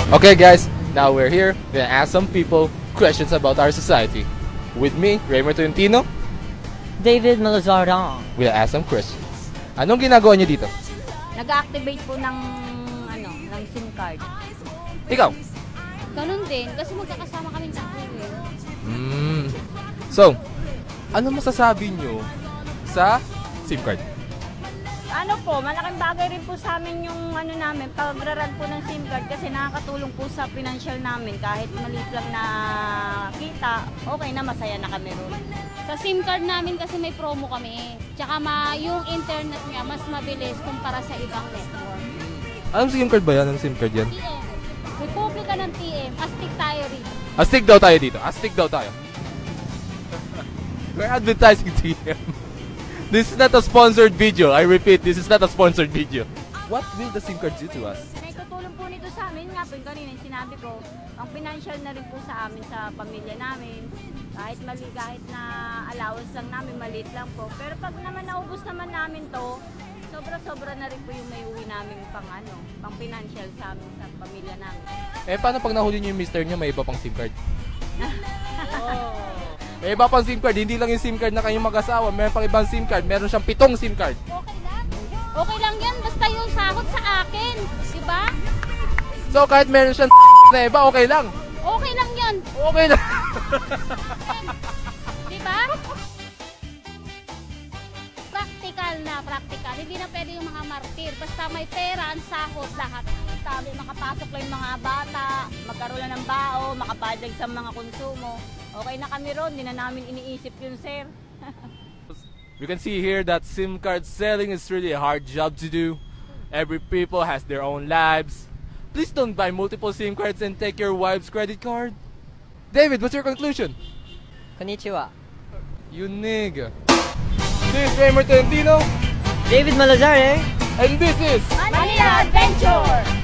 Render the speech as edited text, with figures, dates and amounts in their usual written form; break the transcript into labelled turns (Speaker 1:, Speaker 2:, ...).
Speaker 1: Okay guys, now we're here. We're gonna ask some people questions about our society. With me, Raymond Tolentino.
Speaker 2: David Malazarang.
Speaker 1: We'll ask some questions. Anong ginagawa niyo dito?
Speaker 3: Nag-activate po ng SIM card.
Speaker 1: Ikaw?
Speaker 3: Ganun din, kasi magkakasama kami sa
Speaker 1: So, ano masasabi niyo sa SIM card?
Speaker 3: Malaking bagay rin po sa amin yung pag-run po ng SIM card kasi nakakatulong po sa financial namin. Kahit maliit lang na kita, okay na, masaya na kami ron.
Speaker 4: Sa SIM card namin kasi may promo kami. Tsaka yung internet niya mas mabilis kumpara sa ibang network.
Speaker 1: Anong SIM card ba yan? Anong SIM card yan?
Speaker 4: TM. Republika ng TM. Astig tayo rin.
Speaker 1: Astig daw tayo dito. Astig daw tayo. We're advertising TM. This is not a sponsored video. I repeat, this is not a sponsored video. What will the SIM card do to us?
Speaker 3: May tutulong po nito sa amin nga po, kanina yung sinabi ko, ang financial na rin po sa amin, sa pamilya namin. Kahit na allowance lang namin, maliit lang po. Pero pag naman naubos naman namin to, sobra-sobra na rin po yung may uwi namin pang financial sa amin, sa pamilya namin.
Speaker 1: Eh, paano pag nahuli niyo yung mister niyo, may iba pang SIM card? May iba pang SIM card, hindi lang yung SIM card na kayong mag-asawa, meron pang ibang SIM card, meron siyang 7 SIM card.
Speaker 4: Okay lang. Okay lang yan, basta yung sahod sa akin. Diba?
Speaker 1: So, kahit meron siyang na iba, okay lang.
Speaker 4: Okay lang yun.
Speaker 1: Okay lang.
Speaker 4: Diba? Practical. Hindi na pwede yung mga martir. Basta may pera, ang sahod, lahat.
Speaker 3: Sabi, makapasok lang yung mga bata, magkaroon lang ng bao, makapadag sa mga konsumo. Okay na kami ron, hindi na namin iniisip yun, sir.
Speaker 1: We can see here that SIM card selling is really a hard job to do. Every people has their own lives. Please don't buy multiple SIM cards and take your wife's credit card. David, what's your conclusion?
Speaker 2: Konnichiwa.
Speaker 1: You nigga. This is Raymond Tolentino.
Speaker 2: David Malazar, eh?
Speaker 1: And this is
Speaker 3: Manila Adventure!